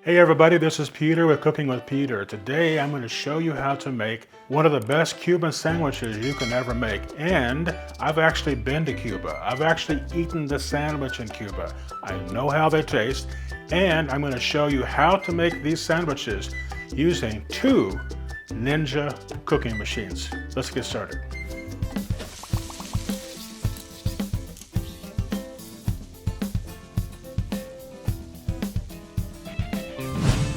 Hey everybody, this is Peter with Cooking with Peter. Today I'm going to show you how to make one of the best Cuban sandwiches you can ever make. And I've actually been to Cuba. I've actually eaten the sandwich in Cuba. I know how they taste, and I'm going to show you how to make these sandwiches using two Ninja cooking machines. Let's get started.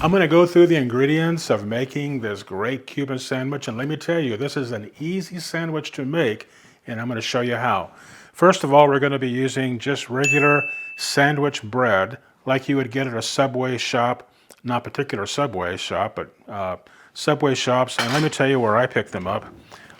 I'm going to go through the ingredients of making this great Cuban sandwich, and let me tell you, this is an easy sandwich to make, and I'm going to show you how. First of all, we're going to be using just regular sandwich bread like you would get at a Subway shop, not particular Subway shop, but Subway shops, and let me tell you where I pick them up.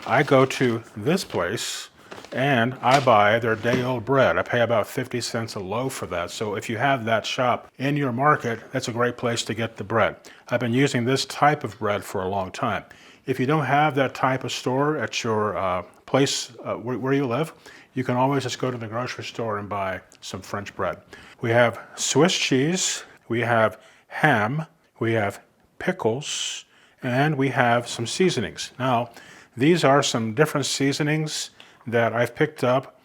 I go to this place and I buy their day-old bread. I pay about 50 cents a loaf for that. So if you have that shop in your market, that's a great place to get the bread. I've been using this type of bread for a long time. If you don't have that type of store at your place where you live, you can always just go to the grocery store and buy some French bread. We have Swiss cheese, we have ham, we have pickles, and we have some seasonings. Now, these are some different seasonings that I've picked up.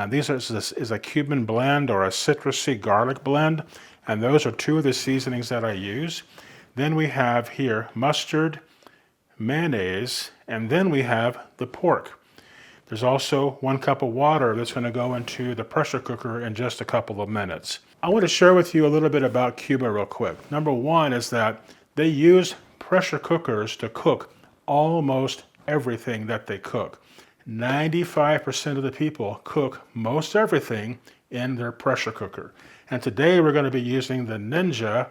This is a Cuban blend or a citrusy garlic blend, and those are two of the seasonings that I use. Then we have here mustard, mayonnaise, and then we have the pork. There's also 1 cup of water that's going to go into the pressure cooker in just a couple of minutes. I want to share with you a little bit about Cuba real quick. Number one is that they use pressure cookers to cook almost everything that they cook. 95% of the people cook most everything in their pressure cooker. And today we're going to be using the Ninja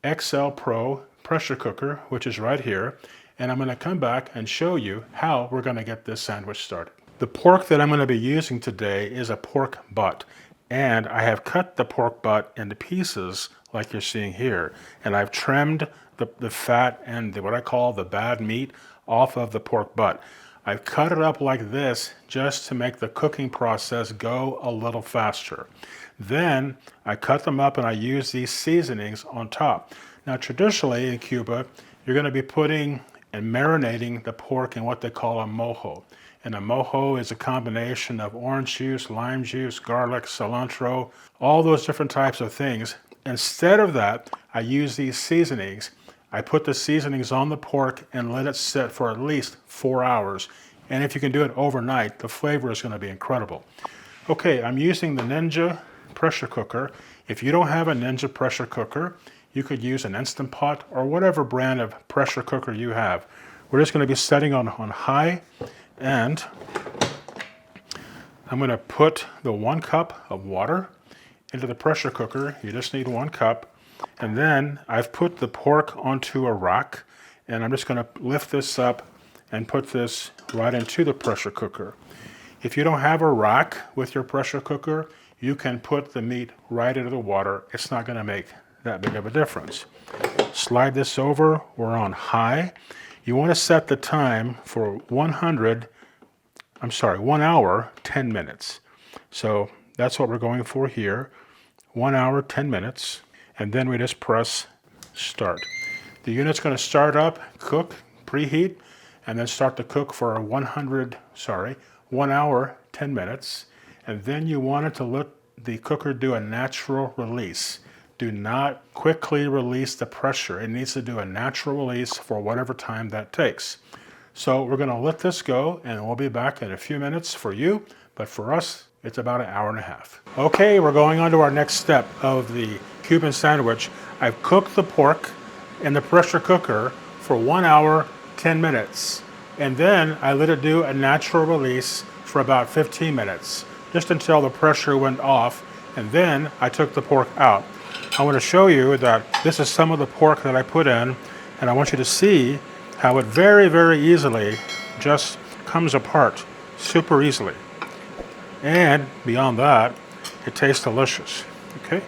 XL Pro pressure cooker, which is right here. And I'm going to come back and show you how we're going to get this sandwich started. The pork that I'm going to be using today is a pork butt. And I have cut the pork butt into pieces like you're seeing here. And I've trimmed the fat and what I call the bad meat off of the pork butt. I've cut it up like this just to make the cooking process go a little faster. Then I cut them up and I use these seasonings on top. Now traditionally in Cuba, you're going to be putting and marinating the pork in what they call a mojo. And a mojo is a combination of orange juice, lime juice, garlic, cilantro, all those different types of things. Instead of that, I use these seasonings. I put the seasonings on the pork and let it sit for at least 4 hours. And if you can do it overnight, the flavor is going to be incredible. Okay, I'm using the Ninja pressure cooker. If you don't have a Ninja pressure cooker, you could use an Instant Pot or whatever brand of pressure cooker you have. We're just going to be setting on high, and I'm going to put the 1 cup of water into the pressure cooker. You just need 1 cup. And then I've put the pork onto a rack, and I'm just going to lift this up and put this right into the pressure cooker. If you don't have a rack with your pressure cooker, you can put the meat right into the water. It's not going to make that big of a difference. Slide this over. We're on high. You want to set the time for 1 hour, 10 minutes. So that's what we're going for here. 1 hour, 10 minutes. And then we just press start. The unit's going to start up, cook, preheat, and then start to cook for 1 hour, 10 minutes. And then you want it to let the cooker do a natural release. Do not quickly release the pressure. It needs to do a natural release for whatever time that takes. So we're going to let this go, and we'll be back in a few minutes for you, but for us, it's about 1.5 hours. Okay, we're going on to our next step of the Cuban sandwich. I've cooked the pork in the pressure cooker for 1 hour, 10 minutes. And then I let it do a natural release for about 15 minutes, just until the pressure went off. And then I took the pork out. I want to show you that this is some of the pork that I put in, and I want you to see how it very, very easily just comes apart super easily. And beyond that, it tastes delicious. Okay,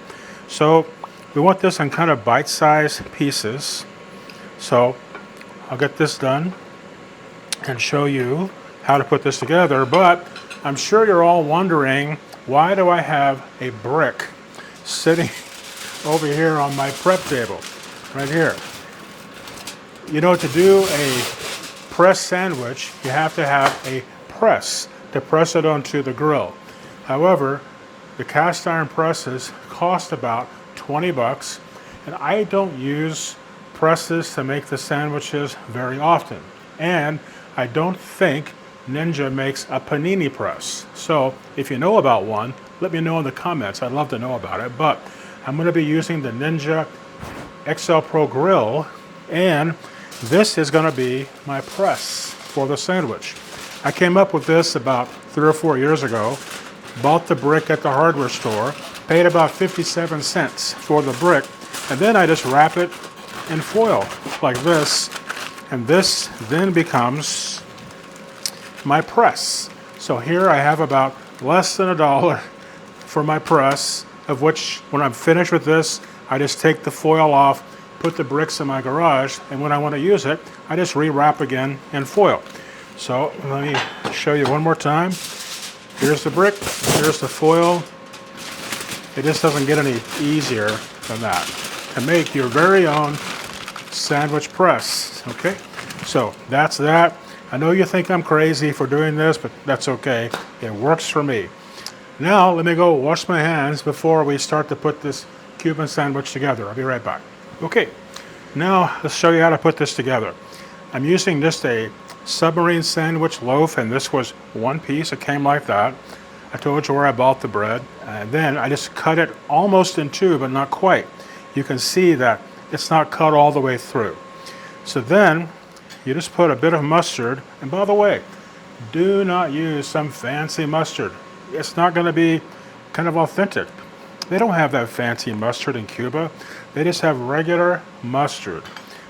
so we want this in kind of bite-sized pieces. So I'll get this done and show you how to put this together. But I'm sure you're all wondering, why do I have a brick sitting over here on my prep table? right here. You know, to do a press sandwich, you have to have a press to press it onto the grill. However, the cast iron presses cost about 20 bucks, and I don't use presses to make the sandwiches very often. And I don't think Ninja makes a panini press. So if you know about one, let me know in the comments. I'd love to know about it. But I'm going to be using the Ninja XL Pro Grill, and this is going to be my press for the sandwich. I came up with this about 3 or 4 years ago, bought the brick at the hardware store, paid about 57 cents for the brick, and then I just wrap it in foil like this, and this then becomes my press. So here I have about less than $1 for my press, of which when I'm finished with this, I just take the foil off, put the bricks in my garage, and when I want to use it, I just rewrap again in foil. So let me show you one more time. Here's the brick, here's the foil. It just doesn't get any easier than that to make your very own sandwich press. Okay, so that's that. I know you think I'm crazy for doing this, but that's okay. It works for me. Now let me go wash my hands before we start to put this Cuban sandwich together. I'll be right back. Okay, now let's show you how to put this together. I'm using just a submarine sandwich loaf, and this was one piece. It came like that. I told you where I bought the bread, and then I just cut it almost in two, but not quite. You can see that it's not cut all the way through. So then you just put a bit of mustard, and by the way, do not use some fancy mustard. It's not going to be kind of authentic. They don't have that fancy mustard in Cuba. They just have regular mustard.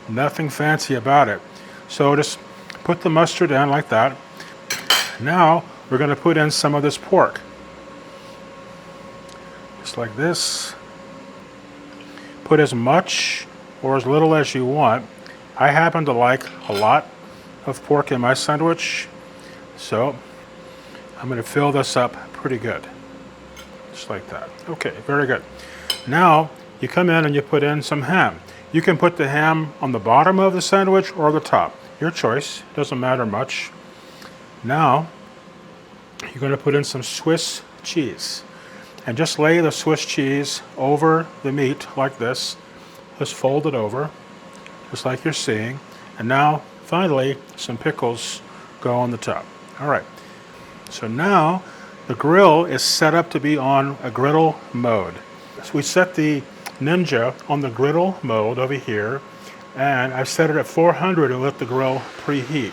Nothing fancy about it. So just put the mustard in like that. Now we're going to put in some of this pork. Just like this. Put as much or as little as you want. I happen to like a lot of pork in my sandwich, so I'm going to fill this up pretty good. Just like that. Okay, very good. Now you come in and you put in some ham. You can put the ham on the bottom of the sandwich or the top. Your choice, doesn't matter much. Now you're going to put in some Swiss cheese, and just lay the Swiss cheese over the meat like this. Just fold it over, just like you're seeing. And now finally some pickles go on the top. All right, so now the grill is set up to be on a griddle mode. So we set the Ninja on the griddle mode over here, and I've set it at 400 to let the grill preheat.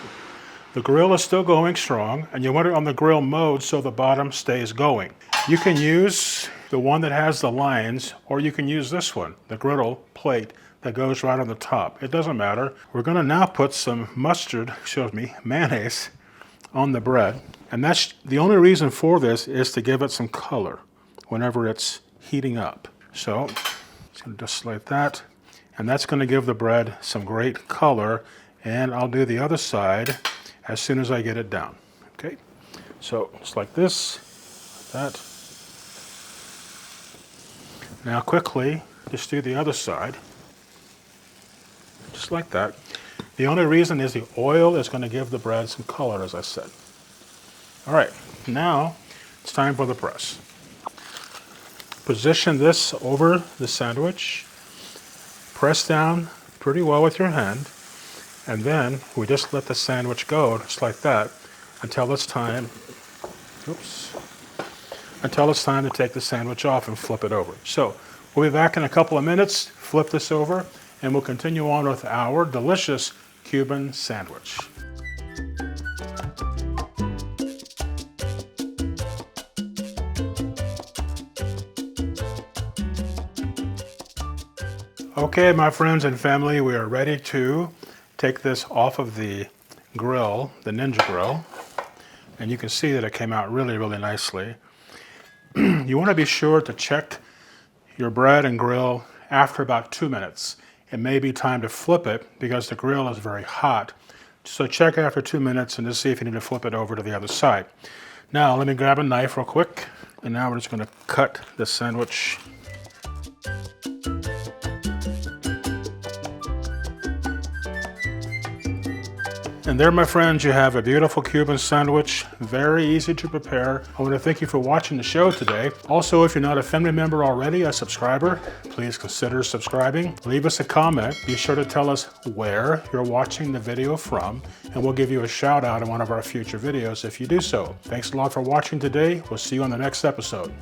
The grill is still going strong, and you want it on the grill mode so the bottom stays going. You can use the one that has the lines, or you can use this one, the griddle plate that goes right on the top. It doesn't matter. We're going to now put some mayonnaise on the bread. And that's the only reason for this is to give it some color whenever it's heating up. So just like that. And that's going to give the bread some great color. And I'll do the other side as soon as I get it down. Okay, so just like this, like that. Now quickly, just do the other side. Just like that. The only reason is the oil is going to give the bread some color, as I said. All right, now it's time for the press. Position this over the sandwich. Press down pretty well with your hand. And then we just let the sandwich go, just like that, until it's time, until it's time to take the sandwich off and flip it over. So we'll be back in a couple of minutes, flip this over, and we'll continue on with our delicious Cuban sandwich. Okay, my friends and family, we are ready to take this off of the grill, the Ninja grill, and you can see that it came out really, really nicely. You want to be sure to check your bread and grill after about 2 minutes. It may be time to flip it because the grill is very hot. So check after 2 minutes and just see if you need to flip it over to the other side. Now let me grab a knife real quick, and now we're just going to cut the sandwich. And there, my friends, you have a beautiful Cuban sandwich, very easy to prepare. I want to thank you for watching the show today. Also, if you're not a family member already, a subscriber, please consider subscribing. Leave us a comment. Be sure to tell us where you're watching the video from, and we'll give you a shout out in one of our future videos if you do so. Thanks a lot for watching today. We'll see you on the next episode.